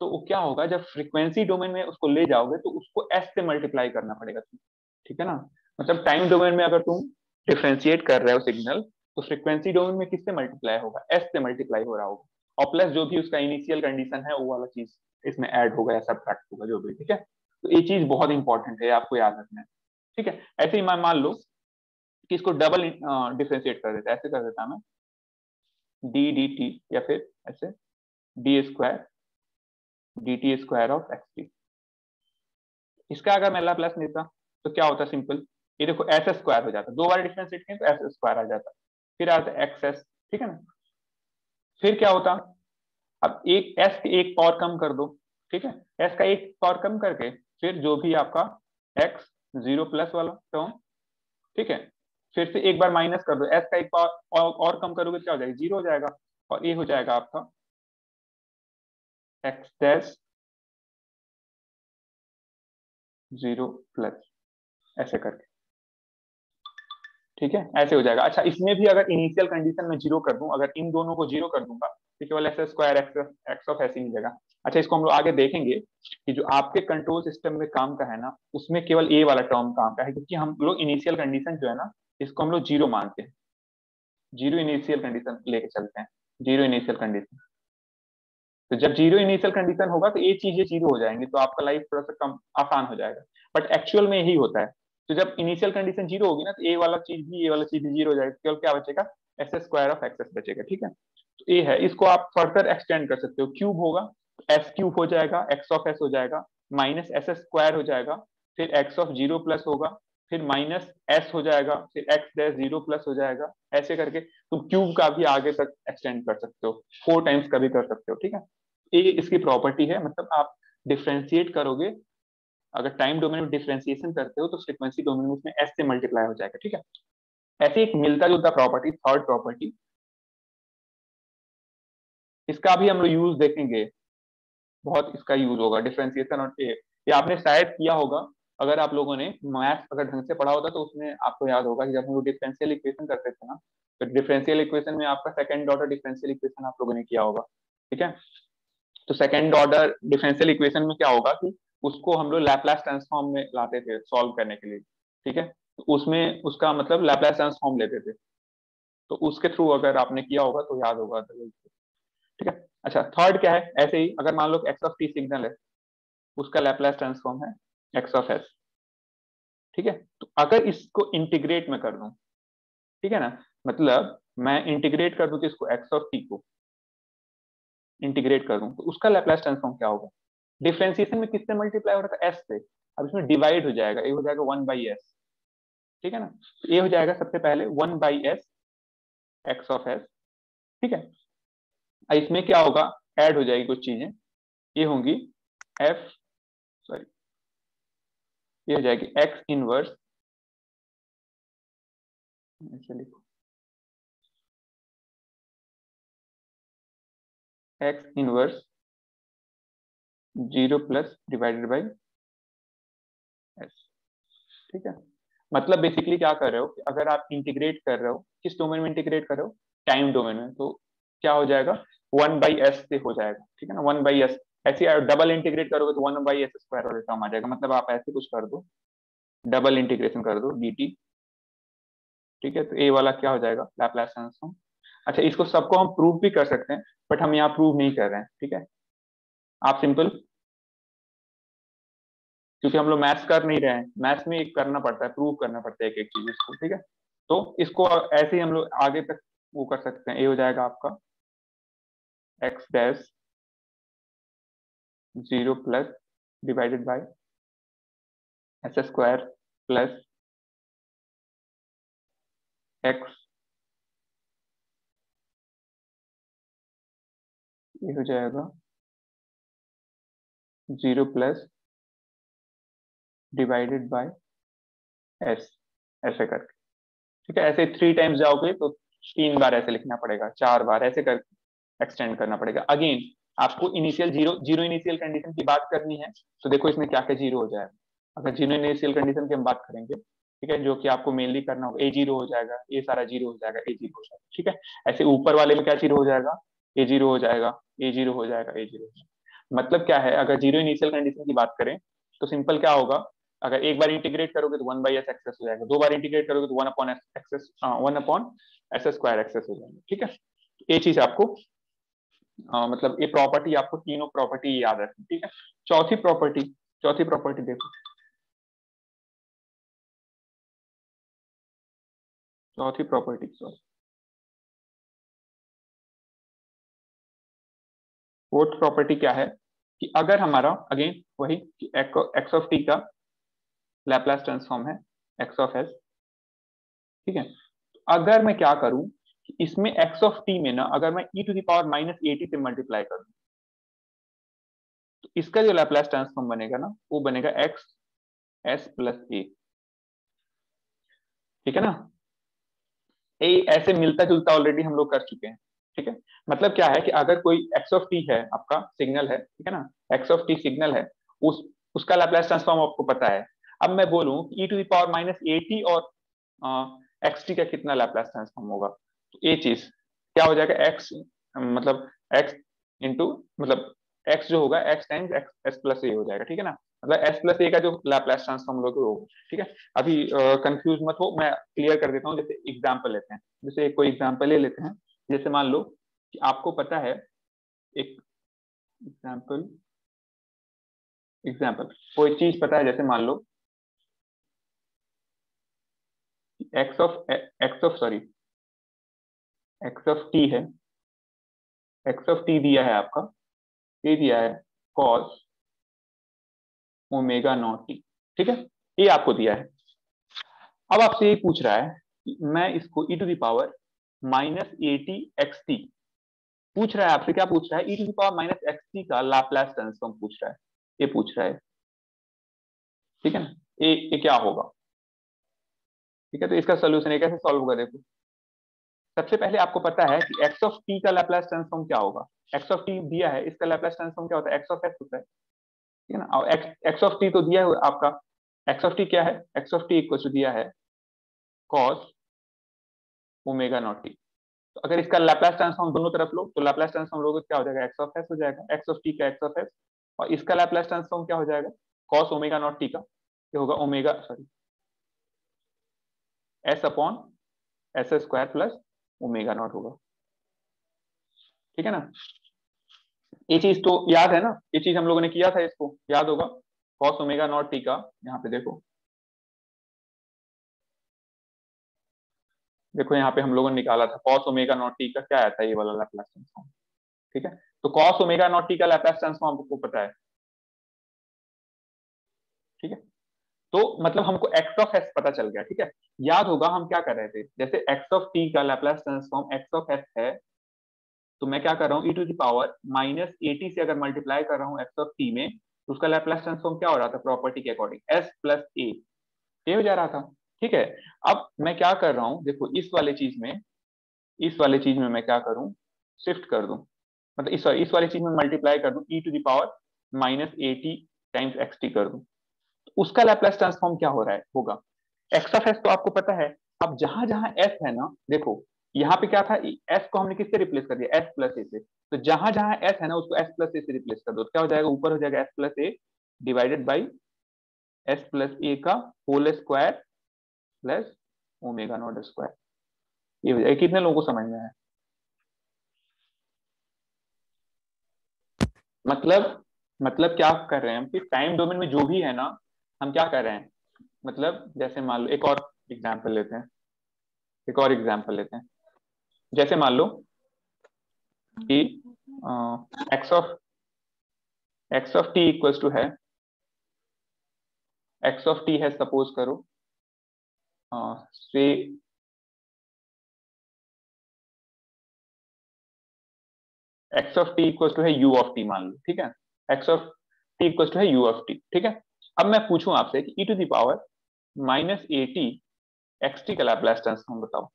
तो वो क्या होगा, जब फ्रीक्वेंसी डोमेन में उसको ले जाओगे तो उसको एस से मल्टीप्लाई करना पड़ेगा तुम। ठीक है ना, मतलब टाइम डोमेन में अगर तुम डिफरेंशिएट कर रहे हो सिग्नल, तो फ्रीक्वेंसी डोमेन में किससे मल्टीप्लाई होगा, एस से मल्टीप्लाई हो रहा होगा, और प्लस जो भी उसका इनिशियल कंडीशन है वो वाला चीज इसमें ऐड होगा या सब्ट्रैक्ट होगा जो भी। ठीक है, तो ये चीज बहुत इंपॉर्टेंट है, आपको याद रखना है। ठीक है, ऐसे ही मान लो कि इसको डबल डिफरेंशिएट कर देता है, ऐसे कर देता मैं डी डी टी, या फिर ऐसे D square D T square of x T, इसका अगर मैं लाप्लास लेता तो क्या होता, सिंपल, ये देखो एस स्क्वायर हो जाता, दो बार डिफरेंशिएट किया तो एस स्क्वायर आ जाता, फिर आता एक्स एस। ठीक है ना, फिर क्या होता, अब एक एस एक पावर कम कर दो, ठीक है, एस का एक पावर कम करके फिर जो भी आपका एक्स 0 प्लस वाला टर्म, ठीक है, फिर से एक बार माइनस कर दो, एस का एक पावर और कम करोगे तो क्या हो जाएगा, 0 हो जाएगा, और ये हो जाएगा आपका एक्स डैश 0 प्लस, ऐसे करके। ठीक है, ऐसे हो जाएगा। अच्छा, इसमें भी अगर इनिशियल कंडीशन में 0 कर दूं, अगर इन दोनों को 0 कर दूंगा तो केवल एक्स स्क्वायर एक्स ऑफ ऐसे ही मिलेगा। अच्छा, इसको हम लोग आगे देखेंगे कि जो आपके कंट्रोल सिस्टम में काम का है ना, उसमें केवल ए वाला टर्म काम का है, क्योंकि हम लोग इनिशियल कंडीशन जो है ना, इसको हम लोग 0 मानते हैं, 0 इनिशियल कंडीशन लेके चलते हैं, 0 इनिशियल कंडीशन। तो जब 0 इनिशियल कंडीशन होगा तो ये चीजें 0 हो जाएंगी, तो आपका लाइफ थोड़ा सा कम आसान हो जाएगा, बट एक्चुअल में यही होता है। तो जब इनिशियल कंडीशन 0 होगी ना, तो ए वाला चीज भी 0 हो जाएगा, केवल क्या बचेगा, एस स्क्वायर ऑफ एक्स बचेगा, ठीक है। तो ये है, इसको आप फर्दर एक्सटेंड कर सकते हो, क्यूब होगा एस क्यूब हो जाएगा, एक्स ऑफ एस हो जाएगा, माइनस एस स्क्वायर हो जाएगा, फिर एक्स ऑफ जीरो प्लस होगा, फिर माइनस एस हो जाएगा, फिर एक्स डैश जीरो प्लस हो जाएगा, ऐसे करके तुम क्यूब का भी आगे तक एक्सटेंड कर सकते हो, 4 टाइम्स का भी कर सकते हो, ठीक है। ये इसकी प्रॉपर्टी है, मतलब आप डिफ्रेंशिएट करोगे, अगर टाइम डोमेन में डिफरेंशिएशन करते हो तो फ्रीक्वेंसी डोमेन में उसमें एस से मल्टीप्लाई हो जाएगा, ठीक है। ऐसे एक मिलता जुलता प्रॉपर्टी, थर्ड प्रॉपर्टी, इसका भी हम लोग यूज देखेंगे, बहुत इसका यूज होगा डिफरेंशिएशन और ये आपने शायद किया होगा, अगर आप लोगों ने मैथ अगर ढंग से पढ़ा होता तो उसमें आपको याद होगा कि जब हम लोग डिफरेंशियल इक्वेशन करते थे ना, तो डिफरेंशियल इक्वेशन में आपका सेकंड ऑर्डर डिफरेंशियल इक्वेशन आप लोगों ने किया होगा, ठीक है। तो सेकंड ऑर्डर डिफरेंशियल इक्वेशन में क्या होगा कि उसको हम लोग लैपलास ट्रांसफॉर्म में लाते थे सॉल्व करने के लिए, ठीक है। तो उसमें उसका मतलब लैपलास ट्रांसफॉर्म लेते थे, तो उसके थ्रू अगर आपने किया होगा तो याद होगा, ठीक है। अच्छा, थर्ड क्या है, ऐसे ही अगर मान लो एक्स ऑफ टी सिग्नल है, उसका लैपलास ट्रांसफॉर्म है एक्स ऑफ एस, ठीक है। तो अगर इसको इंटीग्रेट में कर दूं, ठीक है ना, मतलब मैं इंटीग्रेट कर दूं तो इसको एक्स ऑफ टी को इंटीग्रेट कर दूं तो उसका लैपलास ट्रांसफॉर्म क्या होगा, डिफरेंशिएशन में किससे मल्टीप्लाई हो रहा था, एस से, अब इसमें डिवाइड हो जाएगा, ये हो जाएगा 1/s, ठीक है ना। तो ये हो जाएगा सबसे पहले 1/s एक्स ऑफ एस, ठीक है। इसमें क्या होगा, ऐड हो जाएगी कुछ चीजें, ये होंगी एफ, सॉरी, ये हो जाएगी एक्स इनवर्स, ऐसे लिखो, x inverse 0 plus divided by S, ठीक है। मतलब बेसिकली क्या कर रहे हो कि अगर आप इंटीग्रेट कर रहे हो, किस डोमेन में इंटीग्रेट कर रहे हो, टाइम डोमेन में, तो क्या हो जाएगा 1/s से हो जाएगा, ठीक है ना, 1/s। ऐसे डबल इंटीग्रेट करोगे तो 1/s स्क्वायर वाला टर्म आ जाएगा, मतलब आप ऐसे कुछ कर दो, डबल इंटीग्रेशन कर दो dt, ठीक है। तो ए वाला क्या हो जाएगा, लैपलास ट्रांसफॉर्म। अच्छा, इसको सबको हम प्रूव भी कर सकते हैं, बट हम यहाँ प्रूव नहीं कर रहे हैं, ठीक है। आप सिंपल, क्योंकि हम लोग मैथ्स कर नहीं रहे हैं, मैथ्स में एक करना पड़ता है, प्रूव करना पड़ता है एक एक चीज इसको, ठीक है। तो इसको ऐसे ही हम लोग आगे तक वो कर सकते हैं, ये हो जाएगा आपका x dash 0 plus divided by S square plus x, ये हो जाएगा 0 प्लस डिवाइडेड बाई एस, ऐसे करके, ठीक है। ऐसे 3 टाइम्स जाओगे तो 3 बार ऐसे लिखना पड़ेगा, 4 बार ऐसे कर एक्सटेंड करना पड़ेगा। अगेन आपको initial zero zero initial condition की बात करनी है, तो देखो इसमें क्या क्या जीरो हो जाएगा, अगर जीरो इनिशियल कंडीशन की हम बात करेंगे, ठीक है, जो कि आपको मेनली करना होगा, ए जीरो हो जाएगा, ये सारा जीरो हो जाएगा, ए जीरो हो जाएगा, ठीक है। ऐसे ऊपर वाले में क्या जीरो हो जाएगा, ए जीरो हो जाएगा, ए जीरो हो जाएगा, ए जीरो हो जाएगा। मतलब क्या है, अगर जीरो इनिशियल कंडीशन की बात करें तो सिंपल क्या होगा, अगर एक बार इंटीग्रेट करोगे तो 1/s एक्सेस हो जाएगा, 2 बार इंटीग्रेट करोगे तो 1/s स्क्वायर एक्सेस हो जाएगा, ठीक है। ये चीज आपको मतलब ये प्रॉपर्टी, आपको तीनों प्रॉपर्टी याद रखनी, ठीक है। चौथी प्रॉपर्टी, चौथी प्रॉपर्टी देखो, चौथी प्रॉपर्टी, सॉरी, फोर्थ प्रॉपर्टी क्या है कि अगर हमारा अगेन वही एक्स ऑफ टी का लैपलास ट्रांसफॉर्म है एक्स ऑफ एस, ठीक है। तो अगर मैं क्या करूं कि इसमें एक्स ऑफ टी में ना अगर मैं e टू द पावर -80 से मल्टीप्लाई करूं, तो इसका जो लैपलास ट्रांसफॉर्म बनेगा ना वो बनेगा एक्स एस प्लस ए, ठीक है ना। ये ऐसे मिलता जुलता ऑलरेडी हम लोग कर चुके हैं, ठीक है। मतलब क्या है कि अगर कोई एक्स ऑफ टी है, आपका सिग्नल है, ठीक है ना, एक्स ऑफ टी सिग्नल है, उस उसका लैपलास ट्रांसफॉर्म आपको पता है। अब मैं बोलूं e टू द पावर -80 और एक्स टी का कितना लैपलास ट्रांसफॉर्म होगा, तो ये चीज क्या हो जाएगा, एक्स मतलब एक्स इंटू मतलब एक्स जो होगा x times x s plus a हो जाएगा, ठीक है ना। मतलब एस प्लस ए का जो लैपलास ट्रांसफॉर्म लोगे होगा, ठीक है। अभी कंफ्यूज मत हो, मैं क्लियर कर देता हूँ, जैसे एग्जाम्पल लेते हैं, जैसे कोई एग्जाम्पल ले लेते हैं, जैसे मान लो कि आपको पता है एक एग्जाम्पल, एग्जाम्पल कोई चीज पता है, जैसे मान लो x of sorry x of t है, एक्स ऑफ टी दिया है आपका, ये दिया है कॉस ओमेगा नॉट टी, ठीक है, ये आपको दिया है। अब आपसे ये पूछ रहा है कि मैं इसको e to the power minus a t x t पूछ रहा है आपसे, क्या पूछ रहा है, e to the power minus x t का लाप्लास ट्रांसफॉर्म पूछ रहा है, ये पूछ रहा है, ठीक है ना, ये क्या होगा, ठीक है। तो इसका सोल्यूशन कैसे सॉल्व होगा, देखो सबसे पहले आपको पता है कि एक्स ऑफ टी का लैप्लास ट्रांसफॉर्म क्या होगा, एक्स ऑफ टी दिया है, इसका लैप्लास ट्रांसफॉर्म क्या होता है, एक्स ऑफ एक्स होता है, ठीक है ना। और एक्स ऑफ टी तो दिया है आपका, एक्स ऑफ टी क्या है, x of t equal to दिया है कॉस ओमेगा नॉट टी। तो अगर इसका लैप्लास ट्रांसफॉर्म दोनों तरफ लो तो लैप्लास ट्रांसफॉर्म लोगे तो क्या हो जाएगा, एक्स ऑफ एस हो जाएगा, एक्स ऑफ टी का एक्स ऑफ एस, और इसका लैप्लास ट्रांसफॉर्म क्या हो जाएगा, कॉस ओमेगा नॉट टी का, ये होगा omega sorry S upon S square plus omega not होगा, ठीक है ना। ये चीज तो याद है ना, ये चीज हम लोगों ने किया था, इसको याद होगा, कॉस ओमेगा नॉट टी का, यहाँ पे देखो, देखो यहाँ पे हम लोगों ने निकाला था कॉस ओमेगा नॉट टी का क्या आया था, ये वाला लैप्लास ट्रांसफॉर्म, ठीक है। तो कॉस ओमेगा नॉट टी का लैप्लास ट्रांसफॉर्म आपको पता है, ठीक है। तो मतलब हमको एक्स ऑफ एस पता चल गया, ठीक है। याद होगा हम क्या कर रहे थे, जैसे एक्स ऑफ टी का Laplace transform x of s है, तो मैं क्या कर रहा हूँ, e to the power minus a t से अगर मल्टीप्लाई कर रहा हूँ एक्स ऑफ टी में, तो उसका लैप्लास ट्रांसफॉर्म क्या हो रहा था, प्रॉपर्टी के अकॉर्डिंग एस प्लस ए हो जा रहा था, ठीक है। अब मैं क्या कर रहा हूँ, देखो इस वाले चीज में, इस वाले चीज में मैं क्या करूं, शिफ्ट कर दूं, मतलब इस वाले चीज में मल्टीप्लाई कर दूं, e to the power minus a t times x t कर दूं, तो उसका लैप्लास ट्रांसफॉर्म क्या हो रहा है, होगा एक्स ऑफ एस, तो आपको पता है। अब जहां जहां एस है ना, देखो यहाँ पे क्या था, एस को हमने किससे रिप्लेस कर दिया, एस प्लस ए से, तो जहां जहां एस है ना उसको एस प्लस ए से रिप्लेस कर दो, तो क्या हो जाएगा, ऊपर हो जाएगा s plus a divided by s plus a का whole square plus omega not square, ये हो जाएगा। कितने लोगों को समझ में आया, मतलब क्या कर रहे हैं हम कि टाइम डोमेन में जो भी है ना, हम क्या कर रहे हैं, मतलब जैसे मान लो एक और एग्जांपल लेते हैं, एक और एग्जांपल लेते हैं, जैसे मान लो कि x of t equals to है, एक्स ऑफ टी है सपोज करो से x of t equals to है यू ऑफ टी मान लो, ठीक है, x of t equals to है यू ऑफ टी, ठीक है। अब मैं पूछूं आपसे कि e to the power minus a t x t का लैप्लास ट्रांसफॉर्म बताओ,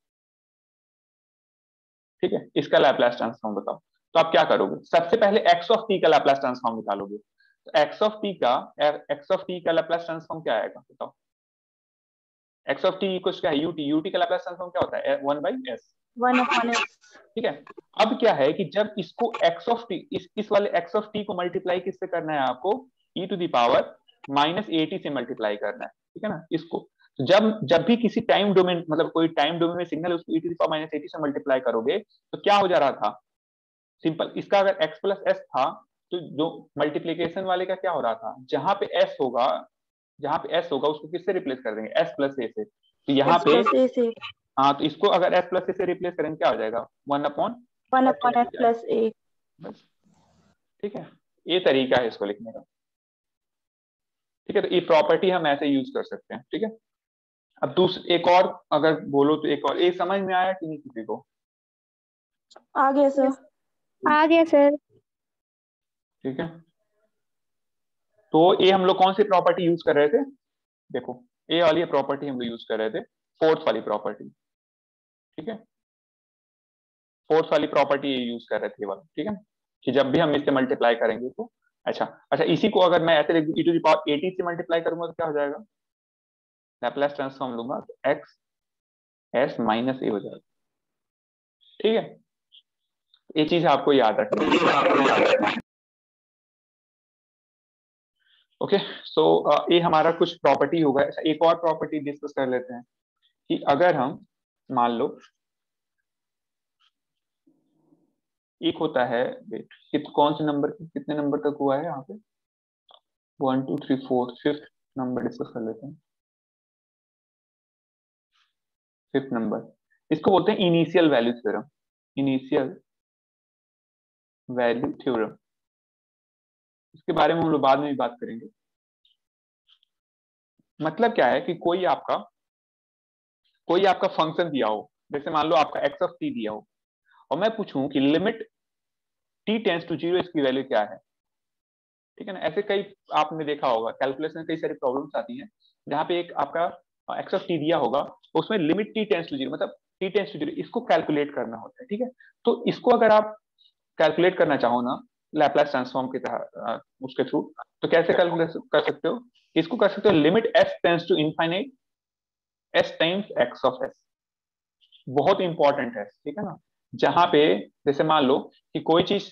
ठीक है, इसका लैप्लास ट्रांसफॉर्म बताओ, तो आप क्या करोगे, सबसे पहले एक्स ऑफ टी का लैप्लास ट्रांसफॉर्म निकालोगे, तो एक्स ऑफ टी का लैप्लास ट्रांसफॉर्म क्या आएगा बताओ, एक्स ऑफ टी इक्वल क्या है, यूटी, यूटी का लैप्लास ट्रांसफॉर्म क्या होता है, one by S, one upon S. ठीक है। अब क्या है कि जब इसको एक्स ऑफ टी, इस वाले एक्स ऑफ टी को मल्टीप्लाई किससे करना है आपको, e to the power minus a t से मल्टीप्लाई करना है, ठीक है ना, इसको तो जब जब भी किसी टाइम डोमेन, मतलब कोई टाइम डोमेन में सिग्नल उसको e to the power minus a t से मल्टीप्लाई करोगे, तो क्या हो जा रहा था, सिंपल, इसका अगर x प्लस एस था, तो जो मल्टीप्लीकेशन वाले का क्या हो रहा था, जहां पे s होगा, जहां पे s होगा उसको किससे रिप्लेस कर देंगे, s प्लस ए से, तो यहाँ एस पे प्लस ए से। हाँ, तो इसको अगर s प्लस ए से रिप्लेस करेंगे क्या हो जाएगा, one upon one S upon हो एस जाएगा, प्लस ए। बस, ठीक है, ये तरीका है इसको लिखने का, ठीक है। तो ये प्रॉपर्टी हम ऐसे यूज कर सकते हैं, ठीक है। अब दूसरी एक और अगर बोलो तो एक और, ये समझ में आया कि नहीं किसी को, आ गया सर। आ गया सर। ठीक है। तो ये हम लोग कौन सी प्रॉपर्टी यूज कर रहे थे, देखो ये वाली प्रॉपर्टी हम लोग यूज कर रहे थे, फोर्थ वाली प्रॉपर्टी, ठीक है, फोर्थ वाली प्रॉपर्टी ये यूज कर रहे थे वाला, ठीक है, कि जब भी हम इससे मल्टीप्लाई करेंगे तो अच्छा अच्छा, इसी को अगर मैं ऐसे लिख दूं e to the power eighty से मल्टीप्लाई करूंगा तो क्या हो जाएगा, लैप्लास ट्रांसफॉर्म लूंगा तो एक्स एस माइनस ए हो जाएगा, ठीक है। ये चीज आपको याद रखनी है, ओके। सो ये हमारा कुछ प्रॉपर्टी होगा। अच्छा, एक और प्रॉपर्टी डिस्कस कर लेते हैं कि अगर हम मान लो एक होता है, वेट कौन से नंबर, कितने नंबर तक हुआ है यहाँ पे, one two three four, fifth number discuss कर लेते हैं, फिफ्थ नंबर, इसको बोलते हैं initial value theorem, initial value theorem. इसके बारे में हम लोग बाद में भी बात करेंगे। मतलब क्या है कि कोई आपका फंक्शन दिया हो, जैसे मान लो आपका एक्स ऑफ टी दिया हो, और मैं पूछूं कि limit t tends to zero इसकी वैल्यू क्या है, ठीक है ना। ऐसे कई आपने देखा होगा कैलकुलेशन में कई सारी प्रॉब्लम्स आती हैं जहां पे एक आपका एक्स ऑफ टी दिया होगा, तो उसमें limit t tends to zero मतलब टी टेंस टू जीरो इसको कैलकुलेट करना होता है, ठीक है। तो इसको अगर आप कैलकुलेट करना चाहो ना लैप्लास ट्रांसफॉर्म के तहत उसके थ्रू, तो कैसे कैलकुलेट कर सकते हो? इसको कर सकते हो limit s tends to infinite s times x of s. बहुत इंपॉर्टेंट है, ठीक है ना। जहां पे जैसे मान लो कि कोई चीज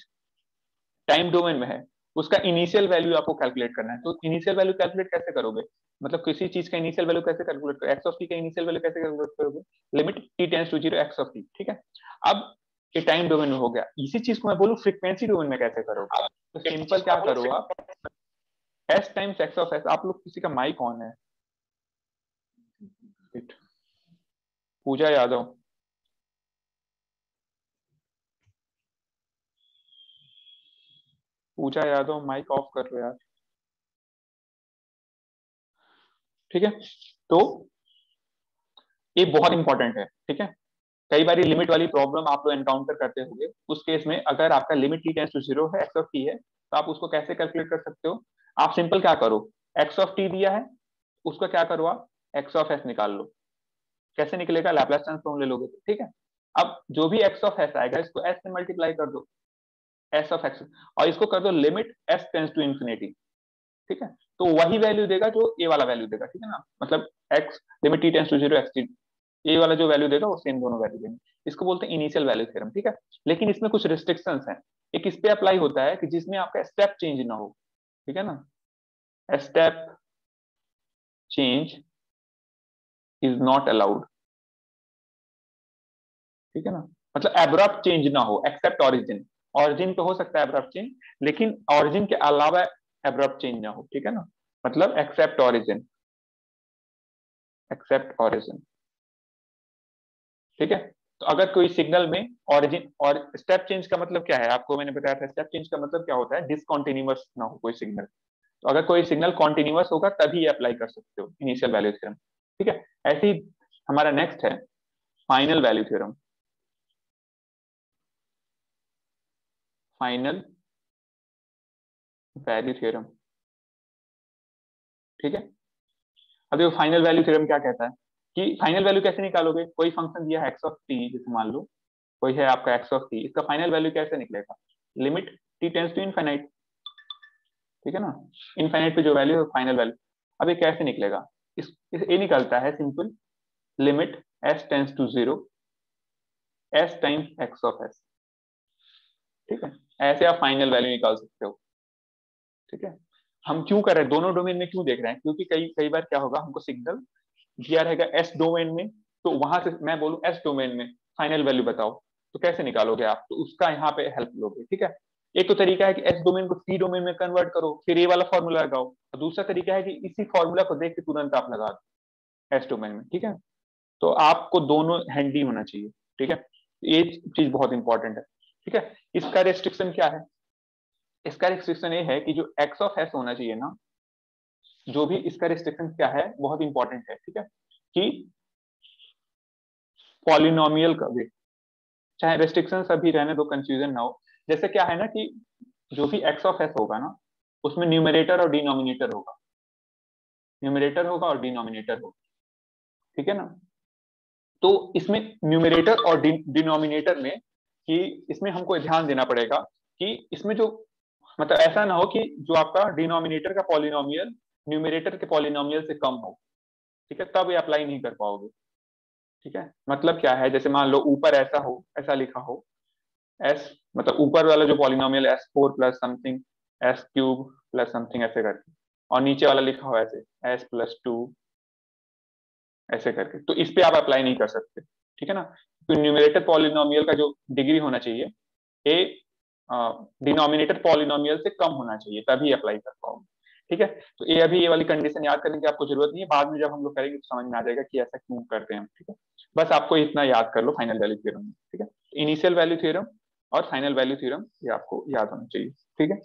टाइम डोमेन में है, उसका इनिशियल वैल्यू आपको कैलकुलेट करना है, तो इनिशियल वैल्यू कैलकुलेट कैसे करोगे? मतलब किसी चीज का इनिशियल वैल्यू कैसे कैलकुलेट करोगे? एक्स ऑफ टी का इनिशियल वैल्यू कैसे कैलकुलेट करोगे? Limit t tends to zero x of t, ठीक है। अब ये टाइम डोमेन में हो गया, इसी चीज को मैं बोलूं फ्रीक्वेंसी डोमेन में कैसे करोगे? तो सिंपल क्या करो आप, S times x of S. आप लोग किसी का माइक ऑन है? पूजा यादव, पूजा यादव माइक ऑफ कर लो यार, ठीक है। तो ये बहुत इंपॉर्टेंट है, ठीक है। कई बार लिमिट वाली प्रॉब्लम आप लोग एनकाउंटर करते होंगे, उस केस में अगर आपका limit t tends to zero है, एक्स ऑफ टी है, तो आप उसको कैसे कैलकुलेट कर सकते हो? आप सिंपल क्या करो, एक्स ऑफ टी दिया है, उसका क्या करो आप, एक्स ऑफ एस निकाल लो। कैसे निकलेगा? लैप्लास ट्रांसफॉर्म ले लोगे तो, ठीक है। अब जो भी एक्स ऑफ एस आएगा इसको एस से मल्टीप्लाई कर दो, एस ऑफ एक्स, और इसको कर दो limit s tends to infinity, ठीक है। तो वही वैल्यू देगा जो ए वाला वैल्यू देगा, ठीक है ना। मतलब x limit t tends to zero x t, a वाला जो वैल्यू देगा वो सेम दोनों वैल्यू देंगे। इसको बोलते हैं इनिशियल वैल्यू थ्योरम, ठीक है। लेकिन इसमें कुछ रिस्ट्रिक्शंस हैं। एक इस पे अप्लाई होता है कि जिसमें आपका स्टेप चेंज ना हो, ठीक है ना। Step change is not allowed, ठीक है ना। मतलब एब्रप्ट चेंज ना हो एक्सेप्ट ऑरिजिन। ऑरिजिन पे हो सकता है एब्रप्ट चेंज, लेकिन ऑरिजिन के अलावा एब्रप्ट चेंज ना हो, ठीक है ना। मतलब एक्सेप्ट ऑरिजिन, एक्सेप्ट ऑरिजिन, ठीक है। तो अगर कोई सिग्नल में ऑरिजिन और स्टेप चेंज का मतलब क्या है, आपको मैंने बताया था स्टेप चेंज का मतलब क्या होता है, डिसकंटीन्यूअस ना हो कोई सिग्नल। तो अगर कोई सिग्नल कॉन्टिन्यूअस होगा तभी ये अप्लाई कर सकते हो इनिशियल वैल्यू थ्योरम, ठीक है। ऐसे ही हमारा नेक्स्ट है final value theorem. Final value theorem, ठीक है। अब देखो फाइनल वैल्यू थ्योरम क्या कहता है कि फाइनल वैल्यू कैसे निकालोगे? कोई फंक्शन दिया है एक्स ऑफ टी, जैसे मान लो कोई है आपका एक्स ऑफ टी, इसका फाइनल वैल्यू कैसे निकलेगा? Limit t tends to infinite, ठीक है ना। इनफाइनाइट पे जो वैल्यू है फाइनल वैल्यू। अब ये कैसे निकलेगा? ये निकलता है simple limit s tends to zero s times x of s, ठीक है। ऐसे आप फाइनल वैल्यू निकाल सकते हो, ठीक है। हम क्यों कर रहे हैं, दोनों डोमेन में क्यों देख रहे हैं? क्योंकि कई कई बार क्या होगा, हमको सिग्नल दिया रहेगा एस डोमेन में, तो वहां से मैं बोलूं एस डोमेन में फाइनल वैल्यू बताओ, तो कैसे निकालोगे आप? तो उसका यहाँ पे हेल्प लोगे, ठीक है। एक तो तरीका है कि एस डोमेन को टी डोमेन में कन्वर्ट करो, फिर ये वाला फॉर्मूला लगाओ, और दूसरा तरीका है कि इसी फॉर्मूला को देख के तुरंत आप लगा दो एस डोमेन में, ठीक है। तो आपको दोनों हैंडी होना चाहिए, ठीक है। ये चीज बहुत इंपॉर्टेंट है, ठीक है। इसका रेस्ट्रिक्शन क्या है? इसका रिस्ट्रिक्शन ये है कि जो एक्स ऑफ एस होना चाहिए ना, जो भी इसका रिस्ट्रिक्शन क्या है, बहुत इंपॉर्टेंट है, ठीक है, कि पॉलिनोमियल का वेट। चाहे रेस्ट्रिक्शन अभी रहने दो, कंफ्यूजन ना हो। जैसे क्या है ना कि जो भी एक्स ऑफ एस होगा ना, उसमें न्यूमरेटर और डिनोमिनेटर होगा, न्यूमरेटर होगा और डिनोमिनेटर होगा, ठीक है ना। तो इसमें न्यूमरेटर और डिनोमिनेटर में कि इसमें हमको ध्यान देना पड़ेगा कि इसमें जो मतलब ऐसा ना हो कि जो आपका डिनोमिनेटर का पॉलिनोमियल न्यूमरेटर के पॉलिनोमियल से कम हो, ठीक है, तब ये अप्लाई नहीं कर पाओगे, ठीक है। मतलब क्या है, जैसे मान लो ऊपर ऐसा हो, ऐसा लिखा हो एस, मतलब ऊपर वाला जो polynomial S four plus something S cube plus something ऐसे करके, और नीचे वाला लिखा हो ऐसे एस प्लस टू ऐसे करके, तो इस पे आप अप्लाई नहीं कर सकते, ठीक है ना। तो न्यूमरेटर पॉलिनोमियल का जो डिग्री होना चाहिए ए डिनोमिनेटर पॉलिनोमियल से कम होना चाहिए, तभी अप्लाई कर पाओगे, ठीक है। तो ये अभी ये वाली कंडीशन याद करने की आपको जरूरत नहीं है, बाद में जब हम लोग करेंगे तो समझ में आ जाएगा कि ऐसा क्यों करते हैं हम, ठीक है। बस आपको इतना याद कर लो फाइनल वैल्यू थ्योरम में, ठीक है। इनिशियल वैल्यू थ्योरम और फाइनल वैल्यू थ्योरम ये आपको याद होना चाहिए, ठीक है,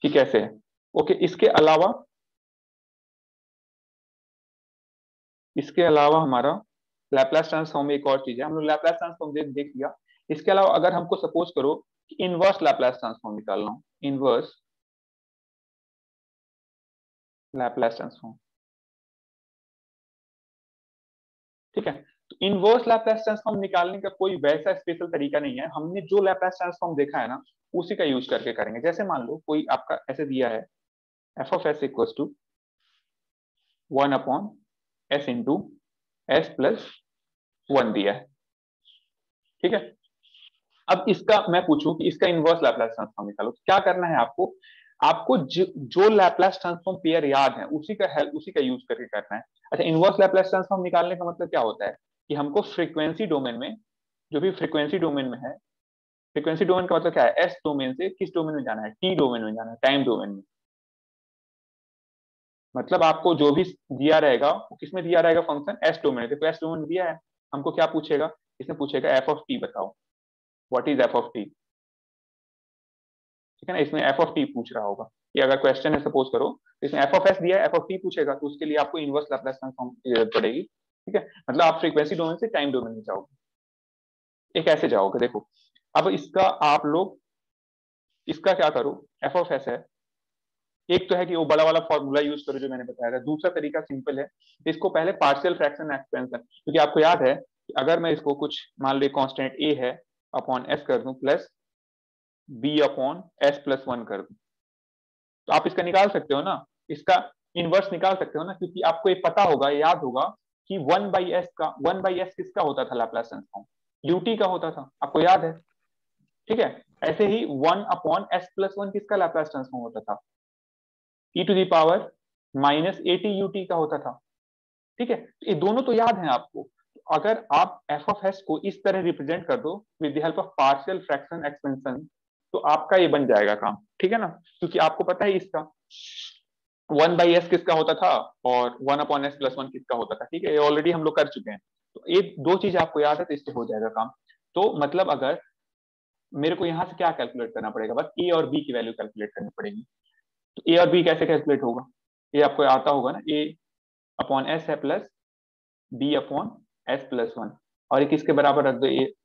कि कैसे है। ओके, इसके अलावा हमारा लैप्लास ट्रांसफॉर्म एक और चीज है, हम लोग लैप्लास ट्रांसफॉर्म देख लिया। इसके अलावा अगर हमको सपोज करो कि इनवर्स लैप्लास ट्रांसफॉर्म निकालना हो, इनवर्स लैप्लास ट्रांसफॉर्म, ठीक है, तो इनवर्स लैप्लास ट्रांसफॉर्म निकालने का कोई वैसा स्पेशल तरीका नहीं है, हमने जो लैप्लास ट्रांसफॉर्म देखा है ना उसी का यूज करके करेंगे। जैसे मान लो कोई आपका ऐसे दिया है f of s equal to 1/s into s plus 1 दिया है, ठीक है। अब इसका मैं पूछूं कि इसका इनवर्स लैप्लास ट्रांसफॉर्म निकालो, तो क्या करना है आपको, आपको जो लैप्लास ट्रांसफॉर्म पेयर याद है उसी का यूज करके करना है। अच्छा, इनवर्स लैप्लास ट्रांसफॉर्म निकालने का मतलब क्या होता है कि हमको फ्रीक्वेंसी डोमेन में, जो भी फ्रीक्वेंसी डोमेन में है, फ्रीक्वेंसी डोमेन का मतलब क्या है, एस डोमेन से किस डोमेन में जाना है, टी डोमेन में जाना है, टाइम डोमेन में। मतलब आपको जो भी दिया रहेगा वो किसमें दिया रहेगा, फंक्शन एस डोमेन है, तो एस डोमेन दिया है, हमको क्या पूछेगा, इसमें पूछेगा एफ ऑफ टी बताओ, what is F of t, ठीक है ना। इसमें एफ ऑफ टी पूछ रहा होगा, कि अगर क्वेश्चन है सपोज करो तो इसमें एफ ऑफ एस दिया है, एफ ऑफ टी पूछेगा, तो उसके लिए आपको इनवर्स लैप्लास ट्रांसफॉर्म की जरूरत पड़ेगी, ठीक है। मतलब आप फ्रीक्वेंसी डोमेन से टाइम डोमेन में जाओगे, एक ऐसे जाओगे। देखो अब इसका आप लोग इसका क्या करो, एफ ऑफ एस है, एक तो है कि वो बड़ा वाला फॉर्मूला यूज करो जो मैंने बताया था, दूसरा तरीका सिंपल है, इसको पहले पार्शियल फ्रैक्शन एक्सपेंशन, क्योंकि आपको याद है कि अगर मैं इसको कुछ मान लो कांस्टेंट ए है अपॉन एस कर दूं plus b upon s plus 1 कर दूं, तो आप इसका निकाल सकते हो ना, इसका इनवर्स निकाल सकते हो ना, क्योंकि आपको ये पता होगा, याद होगा कि 1/s किसका होता था लैप्लास ट्रांसफॉर्म, यूटी का होता था, आपको याद है, ठीक है। ऐसे ही 1/s+1 किसका लैप्लास ट्रांसफॉर्म होता था, e⁻−at ut का होता था, ठीक है। ये दोनों तो याद है आपको। अगर आप एफ ऑफ एस को इस तरह रिप्रेजेंट कर दो with the help of partial fraction expansion, तो आपका ये बन जाएगा काम, ठीक है ना, क्योंकि आपको पता है इसका 1/s किसका होता था और 1/s+1 किसका होता था, ठीक है, ये ऑलरेडी हम लोग कर चुके हैं। तो ये दो चीज आपको याद है तो इससे हो जाएगा काम। तो मतलब अगर मेरे को यहां से क्या कैलकुलेट करना पड़ेगा, बस ए और बी की वैल्यू कैलकुलेट करनी पड़ेगी। तो ए और बी कैसे कैलकुलेट होगा, ये आपको आता होगा ना, ए अपॉन एस है प्लस बी अपॉन s+1, और ये किसके बराबर रख दो, ए